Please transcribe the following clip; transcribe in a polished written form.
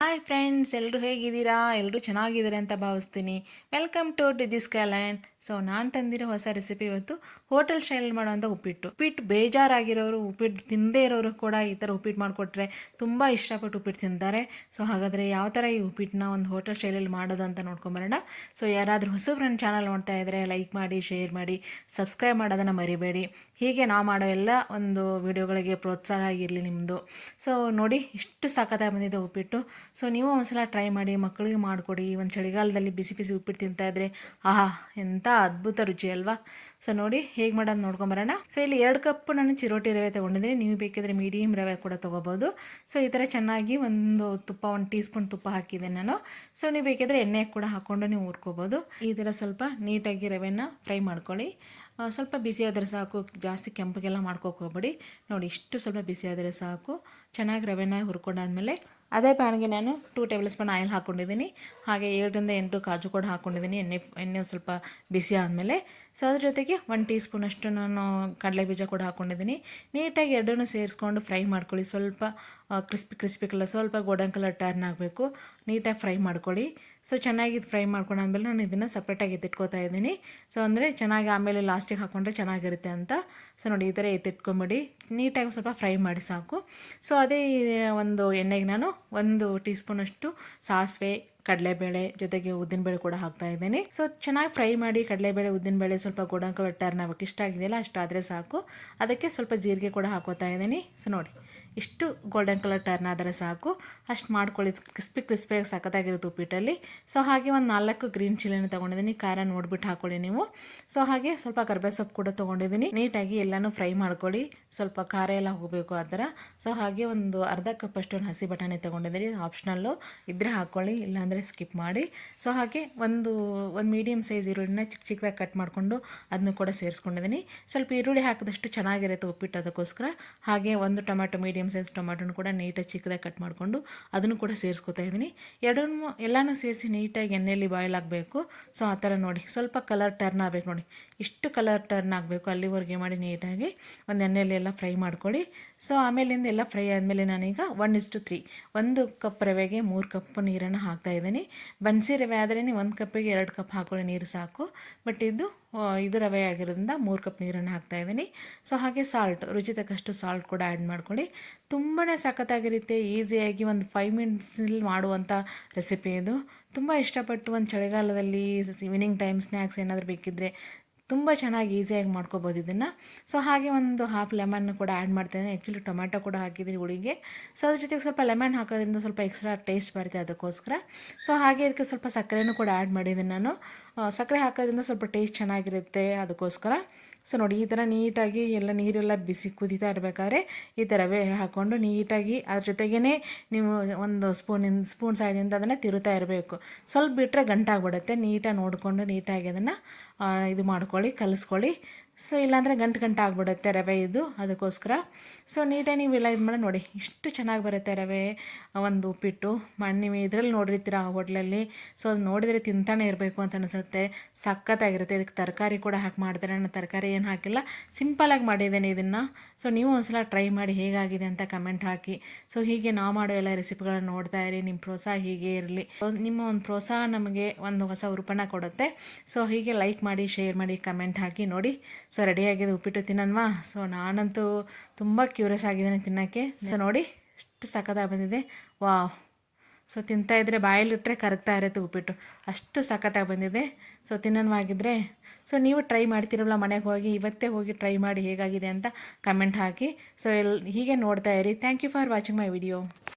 Hi friends, ಎಲ್ಲರೂ ಹೇಗಿದ್ದೀರಾ? ಎಲ್ಲರೂ ಚೆನ್ನಾಗಿದ್ದೀರಾ ಅಂತ ಭಾವಿಸ್ತೀನಿ. ವೆಲ್ಕಮ್ ಟು ಡಿಜಿಸ್ ಕ್ಯಾಲೆಂಡ್. ಸೊ ನಾನು ತಂದಿರೋ ಹೊಸ ರೆಸಿಪಿ ಇವತ್ತು ಹೋಟೆಲ್ ಸ್ಟೈಲ್ ಮಾಡೋಂಥ ಉಪ್ಪಿಟ್ಟು ಬೇಜಾರಾಗಿರೋರು, ಉಪ್ಪಿಟ್ಟು ತಿಂದೇ ಇರೋರು ಕೂಡ ಈ ಥರ ಉಪ್ಪಿಟ್ಟು ಮಾಡಿಕೊಟ್ರೆ ತುಂಬ ಇಷ್ಟಪಟ್ಟು ಉಪ್ಪಿಟ್ಟು ತಿಂತಾರೆ. ಸೊ ಹಾಗಾದರೆ ಯಾವ ಥರ ಈ ಉಪ್ಪಿಟ್ಟನ್ನ ಒಂದು ಹೋಟೆಲ್ ಸ್ಟೈಲಲ್ಲಿ ಮಾಡೋದು ಅಂತ ನೋಡ್ಕೊಂಬರೋಣ. ಸೊ ಯಾರಾದರೂ ಹೊಸಬ್ರು ನನ್ನ ಚಾನಲ್ ನೋಡ್ತಾ ಇದ್ದರೆ ಲೈಕ್ ಮಾಡಿ, ಶೇರ್ ಮಾಡಿ, ಸಬ್ಸ್ಕ್ರೈಬ್ ಮಾಡೋದನ್ನು ಮರಿಬೇಡಿ. ಹೀಗೆ ನಾವು ಮಾಡೋ ಎಲ್ಲ ಒಂದು ವಿಡಿಯೋಗಳಿಗೆ ಪ್ರೋತ್ಸಾಹ ಆಗಿರಲಿ ನಿಮ್ಮದು. ಸೊ ನೋಡಿ, ಇಷ್ಟು ಸಖತ್ತಾಗಿ ಬಂದಿದೆ ಉಪ್ಪಿಟ್ಟು. ಸೊ ನೀವು ಒಂದ್ಸಲ ಟ್ರೈ ಮಾಡಿ, ಮಕ್ಕಳಿಗೆ ಮಾಡಿಕೊಡಿ. ಒಂದು ಚಳಿಗಾಲದಲ್ಲಿ ಬಿಸಿ ಬಿಸಿ ಉಪ್ಪಿಟ್ಟು ತಿಂತಾಯಿದ್ರೆ ಆಹಾ, ಎಂಥ ಅದ್ಭುತ ರುಚಿ ಅಲ್ವಾ? ಸೊ ನೋಡಿ ಹೇಗೆ ಮಾಡೋದು ನೋಡ್ಕೊಂಬರೋಣ. ಸೊ ಇಲ್ಲಿ 2 ಕಪ್ ನಾನು ಚಿರೋಟಿ ರವೆ ತೊಗೊಂಡಿದ್ದೀನಿ. ನೀವು ಬೇಕಿದ್ರೆ ಮೀಡಿಯಮ್ ರವೆ ಕೂಡ ತೊಗೋಬೋದು. ಸೊ ಈ ಥರ ಚೆನ್ನಾಗಿ ಒಂದು 1 ಟೀ ಸ್ಪೂನ್ ತುಪ್ಪ ಹಾಕಿದೆ ನಾನು. ಸೊ ನೀವು ಬೇಕಿದ್ರೆ ಎಣ್ಣೆ ಕೂಡ ಹಾಕ್ಕೊಂಡು ನೀವು ಹುರ್ಕೋಬೋದು. ಈ ಥರ ಸ್ವಲ್ಪ ನೀಟಾಗಿ ರವೆನ ಫ್ರೈ ಮಾಡ್ಕೊಳ್ಳಿ. ಸ್ವಲ್ಪ ಬಿಸಿ ಆದರೆ ಸಾಕು, ಜಾಸ್ತಿ ಕೆಂಪಗೆಲ್ಲ ಮಾಡ್ಕೋಕೋಗ್ಬೇಡಿ. ನೋಡಿ, ಇಷ್ಟು ಸ್ವಲ್ಪ ಬಿಸಿ ಆದರೆ ಸಾಕು. ಚೆನ್ನಾಗಿ ರವೆನ ಹುರ್ಕೊಂಡಾದ್ಮೇಲೆ ಅದೇ ಪ್ಯಾನ್ಗೆ ನಾನು 2 ಟೇಬಲ್ ಸ್ಪೂನ್ ಆಯಿಲ್ ಹಾಕ್ಕೊಂಡಿದ್ದೀನಿ. ಹಾಗೆ 7ರಿಂದ 8 ಕಾಜು ಕೂಡ ಹಾಕ್ಕೊಂಡಿದ್ದೀನಿ. ಎಣ್ಣೆ ಸ್ವಲ್ಪ ಬಿಸಿ ಆದಮೇಲೆ ಸೊ ಅದ್ರ ಜೊತೆಗೆ 1 ಟೀ ಸ್ಪೂನಷ್ಟು ನಾನು ಕಡಲೆ ಬೀಜ ಕೂಡ ಹಾಕ್ಕೊಂಡಿದ್ದೀನಿ. ನೀಟಾಗಿ ಎರಡನ್ನೂ ಸೇರಿಸ್ಕೊಂಡು ಫ್ರೈ ಮಾಡ್ಕೊಳ್ಳಿ. ಸ್ವಲ್ಪ ಕ್ರಿಸ್ಪಿ ಕಲರ್, ಸ್ವಲ್ಪ ಗೋಲ್ಡನ್ ಕಲರ್ ಟರ್ನ್ ಆಗಬೇಕು. ನೀಟಾಗಿ ಫ್ರೈ ಮಾಡ್ಕೊಳ್ಳಿ. ಸೊ ಚೆನ್ನಾಗಿ ಫ್ರೈ ಮಾಡ್ಕೊಂಡಾದ್ಮೇಲೆ ನಾನು ಇದನ್ನು ಸಪ್ರೇಟಾಗಿ ಎತ್ತಿಟ್ಕೋತಾ ಇದ್ದೀನಿ. ಸೊ ಅಂದರೆ ಚೆನ್ನಾಗಿ ಆಮೇಲೆ ಲಾಸ್ಟಿಗೆ ಹಾಕ್ಕೊಂಡ್ರೆ ಚೆನ್ನಾಗಿರುತ್ತೆ ಅಂತ. ಸೊ ನೋಡಿ, ಈ ಥರ ಎತ್ತಿಟ್ಕೊಂಬಿಡಿ. ನೀಟಾಗಿ ಸ್ವಲ್ಪ ಫ್ರೈ ಮಾಡಿ ಸಾಕು. ಸೊ ಅದೇ ಒಂದು ಎಣ್ಣೆಗೆ ನಾನು 1 ಟೀ ಸ್ಪೂನಷ್ಟು ಸಾಸಿವೆ, ಕಡಲೆಬೇಳೆ ಜೊತೆಗೆ ಉದ್ದಿನಬೇಳೆ ಕೂಡ ಹಾಕ್ತಾ ಇದ್ದೀನಿ. ಸೊ ಚೆನ್ನಾಗಿ ಫ್ರೈ ಮಾಡಿ. ಕಡಲೆಬೇಳೆ, ಉದ್ದಿನಬೇಳೆ ಸ್ವಲ್ಪ ಗೋಲ್ಡನ್ ಕಲರ್ ಟರ್ನ್ ಆಗಬೇಕು. ಇಷ್ಟ ಆಗಿದೆಯಲ್ಲ, ಅಷ್ಟಾದರೆ ಸಾಕು. ಅದಕ್ಕೆ ಸ್ವಲ್ಪ ಜೀರಿಗೆ ಕೂಡ ಹಾಕೋತಾ ಇದ್ದೀನಿ. ಸೊ ನೋಡಿ, ಇಷ್ಟು ಗೋಲ್ಡನ್ ಕಲರ್ ಟರ್ನ್ ಆದರೆ ಸಾಕು. ಅಷ್ಟು ಮಾಡ್ಕೊಳ್ಳಿ. ಕ್ರಿಸ್ಪಿಯಾಗಿ ಸಖತ್ತಾಗಿರುತ್ತೆ ಉಪ್ಪಿಟ್ಟಲ್ಲಿ. ಸೊ ಹಾಗೆ ಒಂದು 4 ಗ್ರೀನ್ ಚಿಲ್ಲಿನ ತೊಗೊಂಡಿದ್ದೀನಿ. ಖಾರ ನೋಡಿಬಿಟ್ಟು ಹಾಕ್ಕೊಳ್ಳಿ ನೀವು. ಸೊ ಹಾಗೆ ಸ್ವಲ್ಪ ಕರ್ಬೇವು ಸೊಪ್ಪು ಕೂಡ ತೊಗೊಂಡಿದ್ದೀನಿ. ನೀಟಾಗಿ ಎಲ್ಲನೂ ಫ್ರೈ ಮಾಡ್ಕೊಳ್ಳಿ. ಸ್ವಲ್ಪ ಖಾರ ಎಲ್ಲ ಹೋಗಬೇಕು ಆ ಥರ. ಸೊ ಹಾಗೆ ಒಂದು ಅರ್ಧ ಕಪ್ಪಷ್ಟು ಹಸಿ ಬಟಾಣಿ ತೊಗೊಂಡಿದ್ದೀನಿ. ಆಪ್ಷನಲ್ಲು ಇದ್ದರೆ ಹಾಕ್ಕೊಳ್ಳಿ, ಇಲ್ಲಾಂದರೆ ಸ್ಕಿಪ್ ಮಾಡಿ. ಸೊ ಹಾಗೆ ಒಂದು ಮೀಡಿಯಮ್ ಸೈಜ್ ಈರುಳ್ಳಿನ ಚಿಕ್ಕದಾಗಿ ಕಟ್ ಮಾಡಿಕೊಂಡು ಅದನ್ನು ಕೂಡ ಸೇರಿಸ್ಕೊಂಡಿದ್ದೀನಿ. ಸ್ವಲ್ಪ ಈರುಳ್ಳಿ ಹಾಕಿದಷ್ಟು ಚೆನ್ನಾಗಿರುತ್ತೆ ಉಪ್ಪಿಟ್ಟು, ಅದಕ್ಕೋಸ್ಕರ. ಹಾಗೆ 1 ಟೊಮ್ಯಾಟೊ, ಮೀಡಿಯಮ್ ಸೈಜ್ ಟೊಮ್ಯಾಟೊನ ಕೂಡ ನೀಟಾಗಿ ಚಿಕ್ಕದಾಗಿ ಕಟ್ ಮಾಡಿಕೊಂಡು ಅದನ್ನು ಕೂಡ ಸೇರಿಸ್ಕೊತಾ ಇದ್ದೀನಿ. ಎಲ್ಲನೂ ಸೇರಿಸಿ ನೀಟಾಗಿ ಎಣ್ಣೆಯಲ್ಲಿ ಬಾಯ್ಲ್ ಆಗಬೇಕು. ಸೊ ಆ ಥರ ನೋಡಿ, ಸ್ವಲ್ಪ ಕಲರ್ ಟರ್ನ್ ಆಗಬೇಕು. ನೋಡಿ, ಇಷ್ಟು ಕಲರ್ ಟರ್ನ್ ಆಗಬೇಕು, ಅಲ್ಲಿವರೆಗೆ ಮಾಡಿ ನೀಟಾಗಿ ಒಂದು ಎಣ್ಣೆಯಲ್ಲಿ ಎಲ್ಲ ಫ್ರೈ ಮಾಡ್ಕೊಳ್ಳಿ. ಸೊ ಆಮೇಲಿಂದ ಎಲ್ಲ ಫ್ರೈ ಆದಮೇಲೆ ನಾನೀಗ 1:3 1 ಕಪ್ ರವೆಗೆ 3 ಕಪ್ ನೀರನ್ನು ಹಾಕ್ತಾಯಿದ್ದೀನಿ. ಬನ್ಸಿ ರವೆ ಆದರೆ 1 ಕಪ್ಪಿಗೆ 2 ಕಪ್ ಹಾಕೊಳ್ಳಿ, ನೀರು ಸಾಕು. ಬಟ್ ಇದು ರವೆ ಆಗಿರೋದ್ರಿಂದ 3 ಕಪ್ ನೀರನ್ನು ಹಾಕ್ತಾಯಿದ್ದೀನಿ. ಸೊ ಹಾಗೆ ಸಾಲ್ಟ್, ರುಚಿ ತಕ್ಕಷ್ಟು ಸಾಲ್ಟ್ ಕೂಡ ಆ್ಯಡ್ ಮಾಡ್ಕೊಳ್ಳಿ. ತುಂಬಾ ಸಖತ್ತಾಗಿರುತ್ತೆ. ಈಸಿಯಾಗಿ ಒಂದು 5 ಮಿನಿಟ್ಸಲ್ಲಿ ಮಾಡುವಂಥ ರೆಸಿಪಿ ಇದು. ತುಂಬ ಇಷ್ಟಪಟ್ಟು ಒಂದು ಚಳಿಗಾಲದಲ್ಲಿ ಈವ್ನಿಂಗ್ ಟೈಮ್ ಸ್ನ್ಯಾಕ್ಸ್ ಏನಾದರೂ ಬೇಕಿದ್ದರೆ ತುಂಬ ಚೆನ್ನಾಗಿ ಈಸಿಯಾಗಿ ಮಾಡ್ಕೋಬೋದು ಇದನ್ನು. ಸೊ ಹಾಗೆ ಒಂದು ಹಾಫ್ ಲೆಮನ್ ಕೂಡ ಆ್ಯಡ್ ಮಾಡ್ತಾಯಿದ್ದೀನಿ. ಆ್ಯಕ್ಚುಲಿ ಟೊಮ್ಯಾಟೊ ಕೂಡ ಹಾಕಿದ್ದೀನಿ ಹುಳಿಗೆ. ಸೊ ಅದ್ರ ಜೊತೆಗೆ ಸ್ವಲ್ಪ ಲೆಮನ್ ಹಾಕೋದ್ರಿಂದ ಸ್ವಲ್ಪ ಎಕ್ಸ್ಟ್ರಾ ಟೇಸ್ಟ್ ಬರುತ್ತೆ, ಅದಕ್ಕೋಸ್ಕರ. ಸೊ ಹಾಗೆ ಇದಕ್ಕೆ ಸ್ವಲ್ಪ ಸಕ್ಕರೆನೂ ಕೂಡ ಆ್ಯಡ್ ಮಾಡಿದ್ದೀನಿ ನಾನು. ಸಕ್ಕರೆ ಹಾಕೋದ್ರಿಂದ ಸ್ವಲ್ಪ ಟೇಸ್ಟ್ ಚೆನ್ನಾಗಿರುತ್ತೆ, ಅದಕ್ಕೋಸ್ಕರ. ಸೊ ನೋಡಿ, ಈ ಥರ ನೀಟಾಗಿ ಎಲ್ಲ ನೀರೆಲ್ಲ ಬಿಸಿ ಕುದೀತಾ ಇರಬೇಕಾದ್ರೆ ಈ ಥರ ರವೆ ಹಾಕ್ಕೊಂಡು ನೀಟಾಗಿ ಅದ್ರ ಜೊತೆಗೇ ನೀವು ಒಂದು ಸ್ಪೂನ್ ಸಹಾಯದಿಂದ ಅದನ್ನು ತಿರುತ್ತಾ ಇರಬೇಕು. ಸ್ವಲ್ಪ ಬಿಟ್ಟರೆ ಗಂಟಾಗ್ಬಿಡುತ್ತೆ. ನೀಟಾಗಿ ನೋಡಿಕೊಂಡು ನೀಟಾಗಿ ಅದನ್ನು ಇದು ಮಾಡ್ಕೊಳ್ಳಿ, ಕಲಿಸ್ಕೊಳ್ಳಿ. ಸೊ ಇಲ್ಲಾಂದರೆ ಗಂಟು ಆಗಿಬಿಡುತ್ತೆ ರವೆ ಇದು, ಅದಕ್ಕೋಸ್ಕರ. ಸೊ ನೀಟಾಗಿ ನೀವೆಲ್ಲ ಇದು ಮಾಡಿ ನೋಡಿ, ಇಷ್ಟು ಚೆನ್ನಾಗಿ ಬರುತ್ತೆ ರವೆ ಒಂದು ಉಪ್ಪಿಟ್ಟು. ನೀವು ಇದರಲ್ಲಿ ನೋಡಿರ್ತೀರ ಹೋಟ್ಲಲ್ಲಿ. ಸೊ ಅದು ನೋಡಿದರೆ ತಿಂತಾನೆ ಇರಬೇಕು ಅಂತ ಅನಿಸುತ್ತೆ. ಸಖತ್ತಾಗಿರುತ್ತೆ. ಇದಕ್ಕೆ ತರಕಾರಿ ಕೂಡ ಹಾಕಿ ಮಾಡ್ತಾರೆ. ನಾನು ತರಕಾರಿ ಏನು ಹಾಕಿಲ್ಲ, ಸಿಂಪಲಾಗಿ ಮಾಡಿದ್ದೇನೆ ಇದನ್ನು. ಸೊ ನೀವು ಒಂದ್ಸಲ ಟ್ರೈ ಮಾಡಿ ಹೇಗಾಗಿದೆ ಅಂತ ಕಮೆಂಟ್ ಹಾಕಿ. ಸೊ ಹೀಗೆ ನಾವು ಮಾಡೋ ಎಲ್ಲ ರೆಸಿಪಿಗಳನ್ನು ನೋಡ್ತಾ ಇರಿ. ನಿಮ್ಮ ಪ್ರೋತ್ಸಾಹ ಹೀಗೆ ಇರಲಿ. ನಿಮ್ಮ ಒಂದು ಪ್ರೋತ್ಸಾಹ ನಮಗೆ ಒಂದು ಹೊಸ ಉರುಪಣ ಕೊಡುತ್ತೆ. ಸೊ ಹೀಗೆ ಲೈಕ್ ಮಾಡಿ, ಶೇರ್ ಮಾಡಿ, ಕಮೆಂಟ್ ಹಾಕಿ. ನೋಡಿ, ಸೊ ರೆಡಿಯಾಗಿದೆ ಉಪ್ಪಿಟ್ಟು, ತಿನ್ನೋಣವಾ? ಸೊ ನಾನಂತೂ ತುಂಬ ಕ್ಯೂರಿಯಸ್ ಆಗಿದ್ದೇನೆ ತಿನ್ನೋಕ್ಕೆ. ಸೊ ನೋಡಿ, ಎಷ್ಟು ಸಖತ್ತಾಗಿ ಬಂದಿದೆ. ವಾವ್! ಸೊ ತಿಂತಾಯಿದ್ರೆ ಬಾಯಲ್ಲಿಟ್ಟರೆ ಕರಗ್ತಾ ಇರುತ್ತೆ ಉಪ್ಪಿಟ್ಟು, ಅಷ್ಟು ಸಖತ್ತಾಗಿ ಬಂದಿದೆ. ಸೊ ತಿನ್ನೋಣವಾಗಿದ್ದರೆ ಸೊ ನೀವು ಟ್ರೈ ಮಾಡ್ತಿರಲ್ಲ, ಮನೆಗೆ ಹೋಗಿ ಇವತ್ತೇ ಹೋಗಿ ಟ್ರೈ ಮಾಡಿ ಹೇಗಾಗಿದೆ ಅಂತ ಕಮೆಂಟ್ ಹಾಕಿ. ಸೊ ಹೀಗೆ ನೋಡ್ತಾ ಇರಿ. Thank you for watching my video.